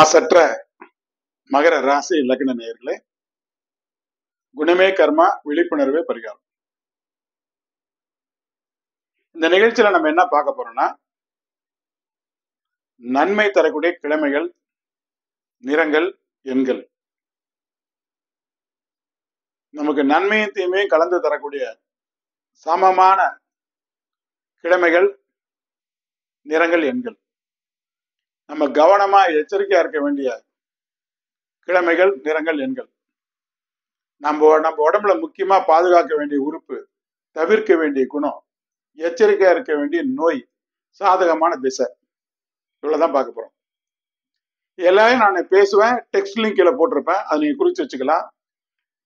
மாசற்ற மகர ராசி இலக்கண நேயர்களே, குணமே கர்மா, விழிப்புணர்வே பரிகாரம். இந்த நிகழ்ச்சியில நம்ம என்ன பார்க்க போறோம்னா, நன்மை தரக்கூடிய கிழமைகள், நிறங்கள், எண்கள். நமக்கு நன்மையும் தீமையும் கலந்து தரக்கூடிய சமமான கிழமைகள், நிறங்கள், எண்கள். நம்ம கவனமா எச்சரிக்கையா இருக்க வேண்டிய கிழமைகள், நிறங்கள், எண்கள். நம்ம உடம்புல முக்கியமா பாதுகாக்க வேண்டிய உறுப்பு, தவிர்க்க வேண்டிய குணம், எச்சரிக்கையா இருக்க வேண்டிய நோய், சாதகமான திசை. இவ்வளவுதான் பார்க்க போறோம். எல்லாரும் நான் பேசுவேன், டெக்ஸ்ட் லிங்க் கீழே போட்டிருப்பேன், அதை நீங்க குறிச்சு வச்சுக்கலாம்.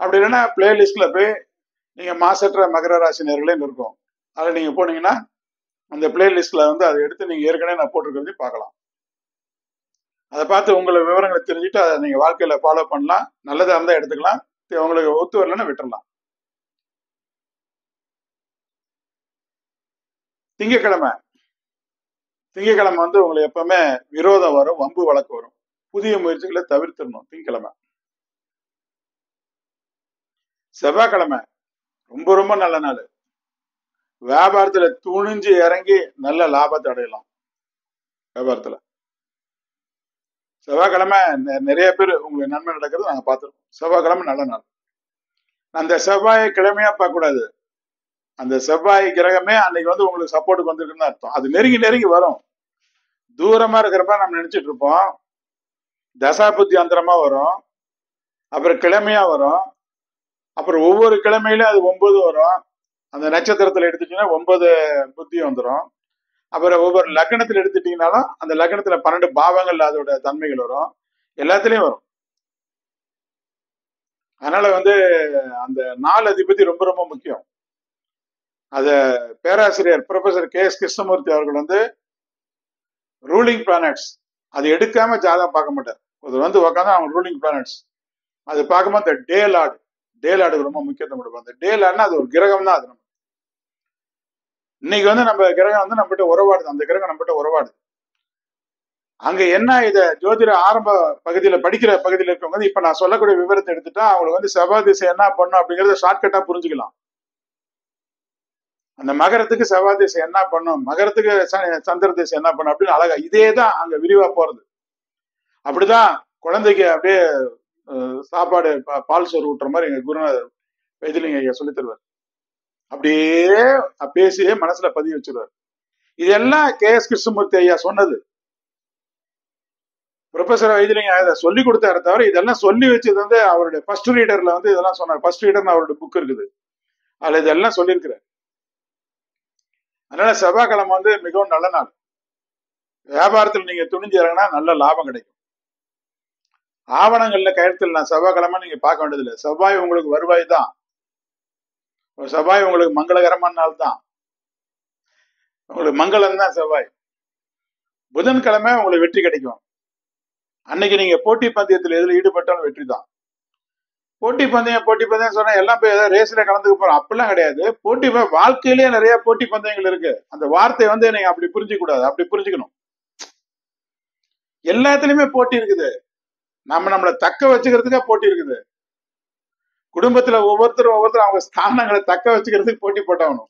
அப்படி இல்லைன்னா பிளேலிஸ்ட்ல போய் நீங்க மாசற்ற மகர ராசி நேயர்களேன்னு இருக்கும், அதில் நீங்க போனீங்கன்னா அந்த பிளேலிஸ்ட்ல வந்து அதை எடுத்து நீங்க ஏற்கனவே நான் போட்டிருக்கிறதையும் பார்க்கலாம். அதை பார்த்து உங்களை விவரங்களை தெரிஞ்சுட்டு அதை நீங்க வாழ்க்கையில ஃபாலோ பண்ணலாம். நல்லதா இருந்தா எடுத்துக்கலாம், உங்களுக்கு ஒத்து வரலன்னா விட்டுறலாம். திங்கக்கிழமை வந்து உங்களுக்கு எப்பவுமே விரோதம் வரும், வம்பு வழக்கு வரும். புதிய முயற்சிகளை தவிர்த்திடணும் திங்கக்கிழமை. செவ்வாய்க்கிழமை ரொம்ப ரொம்ப நல்ல நாள். வியாபாரத்துல துணிஞ்சு இறங்கி நல்ல லாபத்தை அடையலாம். வியாபாரத்துல செவ்வாய்க்கிழமை நிறைய பேர் உங்களுக்கு நன்மை நடக்கிறது நாங்க பார்த்துருக்கோம். செவ்வாய்க்கிழமை நல்ல நாள். அந்த செவ்வாய் கிழமையா பார்க்க கூடாது, அந்த செவ்வாய் கிரகமே அன்னைக்கு வந்து உங்களுக்கு சப்போர்ட்டுக்கு வந்திருக்குன்னு அர்த்தம். அது நெருங்கி வரும். தூரமா இருக்கிறப்ப நம்ம நினைச்சிட்டு இருப்போம், தசாபுத்தி அந்தரமா வரும், அப்புறம் கிழமையா வரும், அப்புறம் ஒவ்வொரு கிழமையிலும் அது 9 வரும். அந்த நட்சத்திரத்துல எடுத்துட்டீங்கன்னா 9 புத்தி வந்துடும். அப்புறம் ஒவ்வொரு லக்னத்துல எடுத்துட்டீங்கன்னாலும் அந்த லக்னத்துல 12 பாவங்கள் அதோட தன்மைகள் வரும், எல்லாத்துலயும் வரும். அதனால வந்து அந்த 4 அதிபதி ரொம்ப ரொம்ப முக்கியம். அத பேராசிரியர் ப்ரொஃபசர் KS கிருஷ்ணமூர்த்தி அவர்கள் வந்து ரூலிங் பிளானட்ஸ் அது எடுக்காம ஜாதகம் பார்க்க மாட்டார். அது வந்து உட்காந்து அவங்க ரூலிங் பிளானட்ஸ் அது பார்க்கும்போது அந்த டே லார்டுக்கு ரொம்ப முக்கியத்துவம் கொடுப்போம். அந்த டே லார்ட்னா அது ஒரு கிரகம் தான். அது நம்ம இன்னைக்கு வந்து நம்ம கிரகம் வந்து நம்மகிட்ட உறவாடுது, அந்த கிரகம் நம்மகிட்ட உறவாடுது. அங்க என்ன இத ஜோதிட ஆரம்ப பகுதியில படிக்கிற பகுதியில் இருக்கவங்க இப்ப நான் சொல்லக்கூடிய விவரத்தை எடுத்துட்டா அவங்களுக்கு வந்து செவ்வாய் திசை என்ன பண்ணும் அப்படிங்கறத ஷார்ட்கட்டா புரிஞ்சுக்கலாம். அந்த மகரத்துக்கு செவ்வாய் திசை என்ன பண்ணும், மகரத்துக்கு சந்திர திசை என்ன பண்ணும் அப்படின்னு அழகா இதேதான் அங்க விரிவா போறது. அப்படிதான் குழந்தைக்கு அப்படியே சாப்பாடு பால் சோறு ஊட்டுற மாதிரி எங்க குருநாதர் வைத்திலிங்க சொல்லி தருவார். அப்படியே பேசியே மனசுல பதிவு வச்சிருவார். இதெல்லாம் KS கிருஷ்ணமூர்த்தி ஐயா சொன்னது. ப்ரொஃபசர் வைத்திலிங்க அதை சொல்லி கொடுத்தாரு தவிர இதெல்லாம் சொல்லி வச்சது வந்து அவருடைய ஃபர்ஸ்ட் ரீடர்ல வந்து இதெல்லாம் சொன்னார். ஃபர்ஸ்ட் ரீடர்னு அவருடைய புக் இருக்குது, அதுல இதெல்லாம் சொல்லியிருக்கிறார். அதனால செவ்வாய்க்கிழமை வந்து மிகவும் நல்ல நாள். வியாபாரத்தில் நீங்க துணிஞ்சு இறங்கினா நல்ல லாபம் கிடைக்கும். ஆவணங்கள்ல கையெழுத்தில் நான் செவ்வாய்க்கிழமை நீங்க பார்க்க வேண்டியதில்லை. செவ்வாய் உங்களுக்கு வருவாய் தான், செவ்வாய் உங்களுக்கு மங்களகரமான நாள் தான், உங்களுக்கு மங்களம் தான் செவ்வாய். புதன்கிழமை உங்களுக்கு வெற்றி கிடைக்கும். அன்னைக்கு நீங்க போட்டி பந்தயத்தில் எதுல ஈடுபட்டாலும் வெற்றி தான். போட்டி பந்தயம் சொன்னா எல்லாம் போய் ஏதாவது ரேஸ்ல கலந்துக்க போறோம் அப்படிலாம் கிடையாது. வாழ்க்கையிலேயே நிறைய போட்டி பந்தயங்கள் இருக்கு. அந்த வார்த்தை வந்து நீங்க அப்படி புரிஞ்சுக்க கூடாது, அப்படி புரிஞ்சுக்கணும். எல்லாத்துலயுமே போட்டி இருக்குது. நம்மளை தக்க வச்சுக்கிறதுக்கே போட்டி இருக்குது. குடும்பத்துல ஒவ்வொருத்தரும் அவங்க ஸ்தானங்களை தக்க வச்சுக்கிறதுக்கு போட்டி போட்டாகணும்.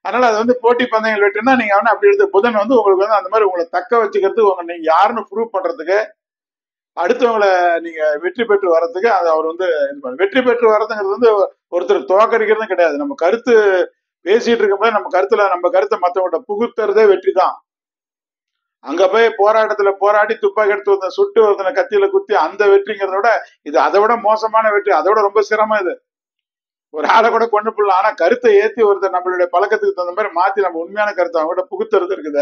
அதனால அது வந்து போட்டி பந்தயங்கள் வெற்றினா நீங்க அப்படி எடுத்து புதன் வந்து உங்களுக்கு வந்து அந்த மாதிரி உங்களை தக்க வச்சுக்கிறதுக்கு நீங்க யாருன்னு ப்ரூவ் பண்றதுக்கு, அடுத்தவங்களை நீங்க வெற்றி பெற்று வர்றதுக்கு அது அவர் வந்து வெற்றி பெற்று வர்றதுங்கிறது வந்து ஒருத்தர் தோக்கடிக்கிறதும் கிடையாது. நம்ம கருத்து பேசிட்டு இருக்கும்போது நம்ம கருத்தை மற்றவங்கள்ட்ட புகுத்துறதே வெற்றி தான். அங்க போய் போராட்டத்துல போராடி துப்பாக்கி எடுத்து சுட்டு ஒருத்தனை கத்தியில குத்தி அந்த வெற்றிங்கிறத விட இது அதை விட மோசமான வெற்றி, அதோட ரொம்ப சிரமம். இது ஒரு ஆளை கூட கொண்டு போடலாம், ஆனா கருத்தை ஏத்தி ஒருத்தர் நம்மளுடைய பழக்கத்துக்கு தகுந்த மாதிரி மாத்தி நம்ம உண்மையான கருத்தை அவங்ககிட்ட புகுத்துறது இருக்குத,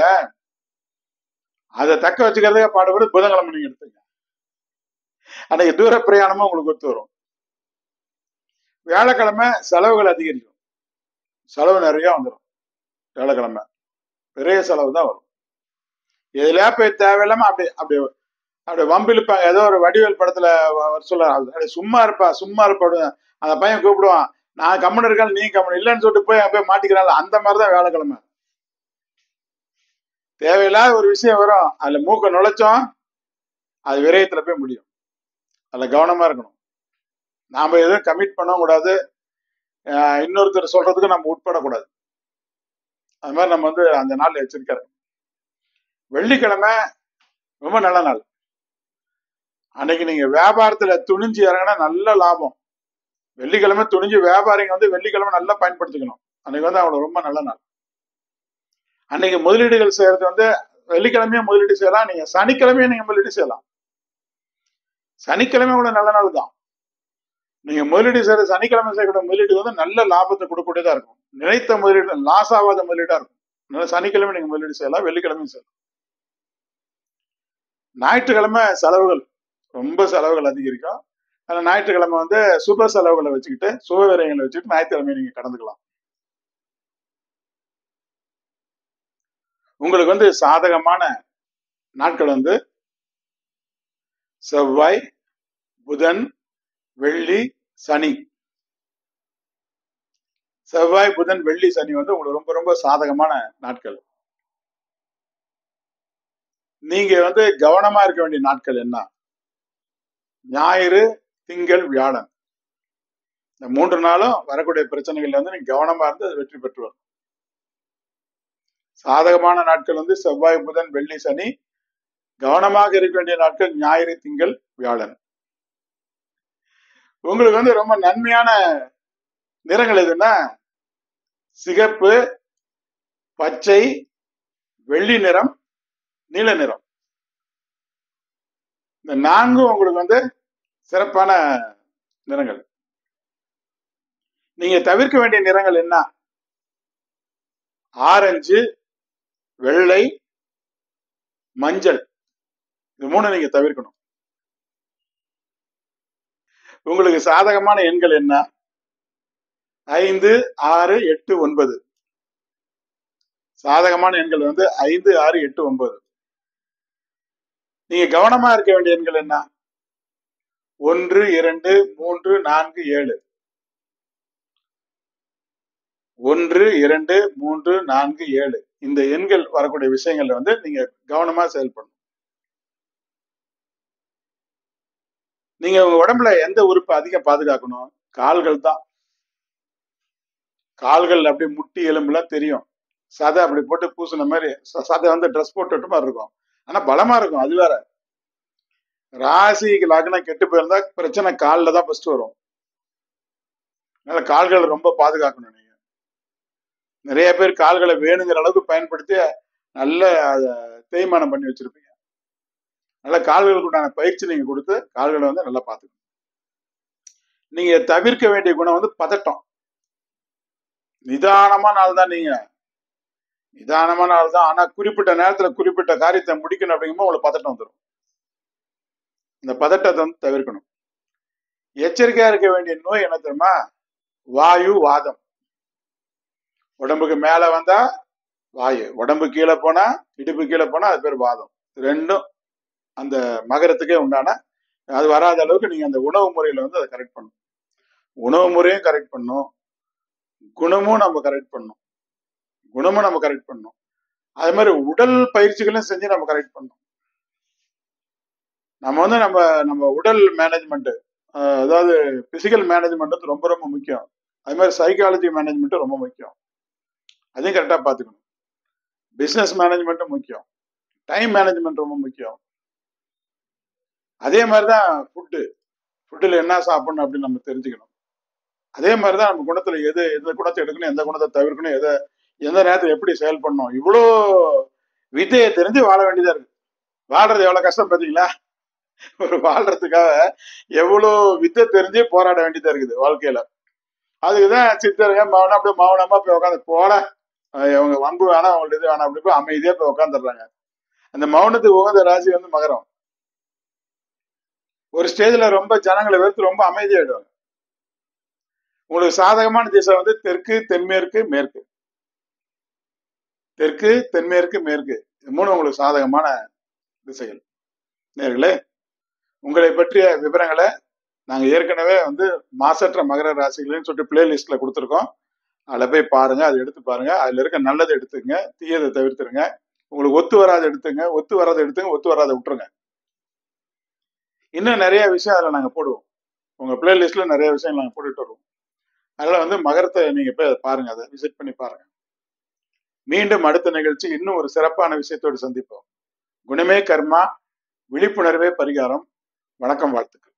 அதை தக்க வச்சுக்கிறதுக்கே பாடுபட்டு புதன்கிழமை நீங்க எடுத்துங்க. அன்னைக்கு தூர பிரயாணமும் உங்களுக்கு ஒத்து வரும். வியாழக்கிழமை செலவுகள் அதிகரிக்கும், செலவு நிறைய வந்துடும். வியாழக்கிழமை பெரிய செலவு தான் வரும். எதுல போய் தேவையில்லாம அப்படி வம்பிழுப்பாங்க. ஏதோ ஒரு வடிவேல் படத்துல சொல்ல சும்மா இருப்பா அந்த பையன் கூப்பிடுவான், நான் கம்மன் இருக்கேன் நீ கம்மன் இல்லைன்னு சொல்லிட்டு போய் மாட்டிக்கிறாள். அந்த மாதிரிதான் வியாழக்கிழமை. தேவையில்லாத ஒரு விஷயம் வரும், அதுல மூக்க நுழைச்சோம் அது விரயத்துல போய் முடியும். அதுல கவனமா இருக்கணும். நாம எதுவும் கமிட் பண்ணவும் கூடாது, இன்னொருத்தர் சொல்றதுக்கு நம்ம உட்படக்கூடாது. அது மாதிரி நம்ம வந்து அந்த நாள் எச்சரிக்கை இருக்கணும். வெள்ளிக்கிழமை ரொம்ப நல்ல நாள். அன்னைக்கு நீங்க வியாபாரத்துல துணிஞ்சு இறங்கினா நல்ல லாபம். வெள்ளிக்கிழமை துணிஞ்சு வியாபாரிங்க வந்து வெள்ளிக்கிழமை நல்லா பயன்படுத்திக்கணும். அன்னைக்கு வந்து அவங்களுக்கு ரொம்ப நல்ல நாள். அன்னைக்கு முதலீடுகள் செய்யறது வந்து வெள்ளிக்கிழமையும் முதலீடு செய்யலாம், நீங்க சனிக்கிழமையும் நீங்க முதலீடு செய்யலாம். சனிக்கிழமை கூட நல்ல நாள் தான். நீங்க முதலீடு செய்யற சனிக்கிழமை செய்யக்கூடிய முதலீடு வந்து நல்ல லாபத்தை கொடுக்கக்கூடியதா இருக்கும். நினைத்த முதலீடு லாஸ் ஆகாத முதலீடா இருக்கும். அதனால சனிக்கிழமை நீங்க முதலீடு செய்யலாம், வெள்ளிக்கிழமையும் செய்யலாம். ஞாயிற்றுக்கிழமை செலவுகள் ரொம்ப செலவுகள் அதிகரிக்கும். ஆனா ஞாயிற்றுக்கிழமை வந்து சுப செலவுகளை வச்சுக்கிட்டு சுப விரயங்களை வச்சுக்கிட்டு ஞாயிற்றுக்கிழமை நீங்க கடந்துக்கலாம். உங்களுக்கு வந்து சாதகமான நாட்கள் வந்து செவ்வாய், புதன், வெள்ளி, சனி. செவ்வாய், புதன், வெள்ளி, சனி வந்து உங்களுக்கு ரொம்ப ரொம்ப சாதகமான நாட்கள். நீங்க வந்து கவனமா இருக்க வேண்டிய நாட்கள் என்ன? ஞாயிறு, திங்கள், வியாழன். இந்த 3 நாளும் வரக்கூடிய பிரச்சனைகள்ல வந்து நீங்க கவனமா இருந்து அது வெற்றி பெற்று வரும். சாதகமான நாட்கள் வந்து செவ்வாய், புதன், வெள்ளி, சனி. கவனமாக இருக்க வேண்டிய நாட்கள் ஞாயிறு, திங்கள், வியாழன். உங்களுக்கு வந்து ரொம்ப நன்மையான நிறங்கள் எதுன்னா சிகப்பு, பச்சை, வெள்ளி நிறம், நீல நிறம். இந்த 4 உங்களுக்கு வந்து சிறப்பான நிறங்கள். நீங்க தவிர்க்க வேண்டிய நிறங்கள் என்ன? ஆரஞ்சு, வெள்ளை, மஞ்சள். இது 3 நீங்க தவிர்க்கணும். உங்களுக்கு சாதகமான எண்கள் என்ன? 5, 6, 8, 9. சாதகமான எண்கள் வந்து 5, 6, 8, 9. நீங்க கவனமா இருக்க வேண்டிய எண்கள் என்ன? 1, 2, 3, 4, 7. 1, 2, 3, 4, 7. இந்த எண்கள் வரக்கூடிய விஷயங்கள்ல வந்து நீங்க கவனமா செயல்படணும். நீங்க உங்க உடம்புல எந்த உறுப்பு அதிகம் பாதுகாக்கணும்? கால்கள் தான். கால்கள் அப்படி முட்டி எலும்புலாம் தெரியும். சதை அப்படி போட்டு பூசின மாதிரி சதை வந்து ட்ரெஸ் போட்டு மாதிரி இருக்கும். ஆனா பலமா இருக்கும். அது வேற. ராசிக்கு லக்னம் கெட்டு போயிருந்தா பிரச்சனை காலில் தான் ஃபர்ஸ்ட் வரும். அதனால கால்களை ரொம்ப பாதுகாக்கணும். நீங்க நிறைய பேர் கால்களை வேணுங்கிற அளவுக்கு பயன்படுத்தி நல்ல தேய்மானம் பண்ணி வச்சிருப்பீங்க. நல்ல கால்களுக்கு உண்டான பயிற்சி நீங்க கொடுத்து கால்களை வந்து நல்லா பார்த்துக்கணும். நீங்க தவிர்க்க வேண்டிய குணம் வந்து பதட்டம். நிதானமான ஆள் தான் நீங்க. நிதானமான ஆள் தான். ஆனா குறிப்பிட்ட நேரத்துல குறிப்பிட்ட காரியத்தை முடிக்கணும் அப்படிங்கும்போது உங்களுக்கு பதட்டம் வந்துடும். இந்த பதட்டத்தை வந்து தவிர்க்கணும். எச்சரிக்கையா இருக்க வேண்டிய நோய் என்ன தெரியுமா? வாயு, வாதம். உடம்புக்கு மேல வந்தா வாயு, உடம்பு கீழே போனா இடுப்பு கீழே போனா அது பேர் வாதம். ரெண்டும் அந்த மகரத்துக்கே உண்டான. அது வராத அளவுக்கு நீங்க அந்த உணவு முறையில வந்து அதை கரெக்ட் பண்ணணும். உணவு முறையும் கரெக்ட் பண்ணணும், குணமும் நம்ம கரெக்ட் பண்ணணும். குணமும் நம்ம கரெக்ட் பண்ணணும். அதே மாதிரி உடல் பயிற்சிகளும் செஞ்சு நம்ம கரெக்ட் பண்ணணும். நம்ம வந்து நம்ம உடல் மேனேஜ்மெண்ட், அதாவது பிசிக்கல் மேனேஜ்மெண்ட் வந்து ரொம்ப ரொம்ப முக்கியம். அது மாதிரி சைக்காலஜி மேனேஜ்மெண்ட் ரொம்ப முக்கியம். அதையும் கரெக்டா பாத்துக்கணும். பிசினஸ் மேனேஜ்மெண்ட்டும் முக்கியம். டைம் மேனேஜ்மெண்ட் ரொம்ப முக்கியம். அதே மாதிரிதான் ஃபுட்டுல என்ன சாப்பிடணும் அப்படின்னு நம்ம தெரிஞ்சுக்கணும். அதே மாதிரிதான் நம்ம குணத்துல எந்த குணத்தை எடுக்கணும், எந்த குணத்தை தவிர்க்கணும், எந்த நேரத்தில் எப்படி செயல்படணும், இவ்வளோ வித்தையை தெரிஞ்சு வாழ வேண்டியதா இருக்கு. வாழ்றது எவ்வளவு கஷ்டம் பாத்தீங்களா? ஒரு வாழ்றதுக்காக எவ்வளவு வித்தை தெரிஞ்சு போராட வேண்டியதா இருக்குது வாழ்க்கையில. அதுக்குதான் சித்தருங்க மௌனம் அப்படியே மௌனமா போய் உட்காந்து போல அவங்க வம்பு வேணாம், அவங்கள்ட்ட இது வேணாம், அப்படி போய் அமைதியா போய் உட்காந்துடுறாங்க. அந்த மௌனத்துக்கு உகந்த ராசி வந்து மகரம். ஒரு ஸ்டேஜ்ல ரொம்ப ஜனங்களை வெறுத்து ரொம்ப அமைதியாயிடுவாங்க. உங்களுக்கு சாதகமான திசை வந்து தெற்கு, தென்மேற்கு, மேற்கு. தெற்கு, தென்மேற்கு, மேற்கு. இது 3 உங்களுக்கு சாதகமான திசைகள். நேர்களே, உங்களை பற்றிய விவரங்களை நாங்க ஏற்கனவே வந்து மாசற்ற மகர ராசிகள்னு சொல்லிட்டு பிளேலிஸ்ட்ல கொடுத்துருக்கோம். அதில் போய் பாருங்க, அதை எடுத்து பாருங்க. அதுல இருக்க நல்லதை எடுத்துங்க, தீயதை தவிர்த்துருங்க. உங்களுக்கு ஒத்து வராத எடுத்துங்க, ஒத்து வராத எடுத்துங்க, ஒத்து வராத விட்டுருங்க. இன்னும் நிறைய விஷயம் அதில் நாங்கள் போடுவோம். உங்க பிளேலிஸ்ட்ல நிறைய விஷயம் நாங்கள் போட்டுட்டு வருவோம். அதனால வந்து மகரத்தை நீங்க போய் அதை பாருங்க, அதை விசிட் பண்ணி பாருங்க. மீண்டும் அடுத்த நிகழ்ச்சி இன்னும் ஒரு சிறப்பான விஷயத்தோடு சந்திப்போம். குணமே கர்மா, விழிப்புணர்வே பரிகாரம். வணக்கம், வாழ்த்துக்கள்.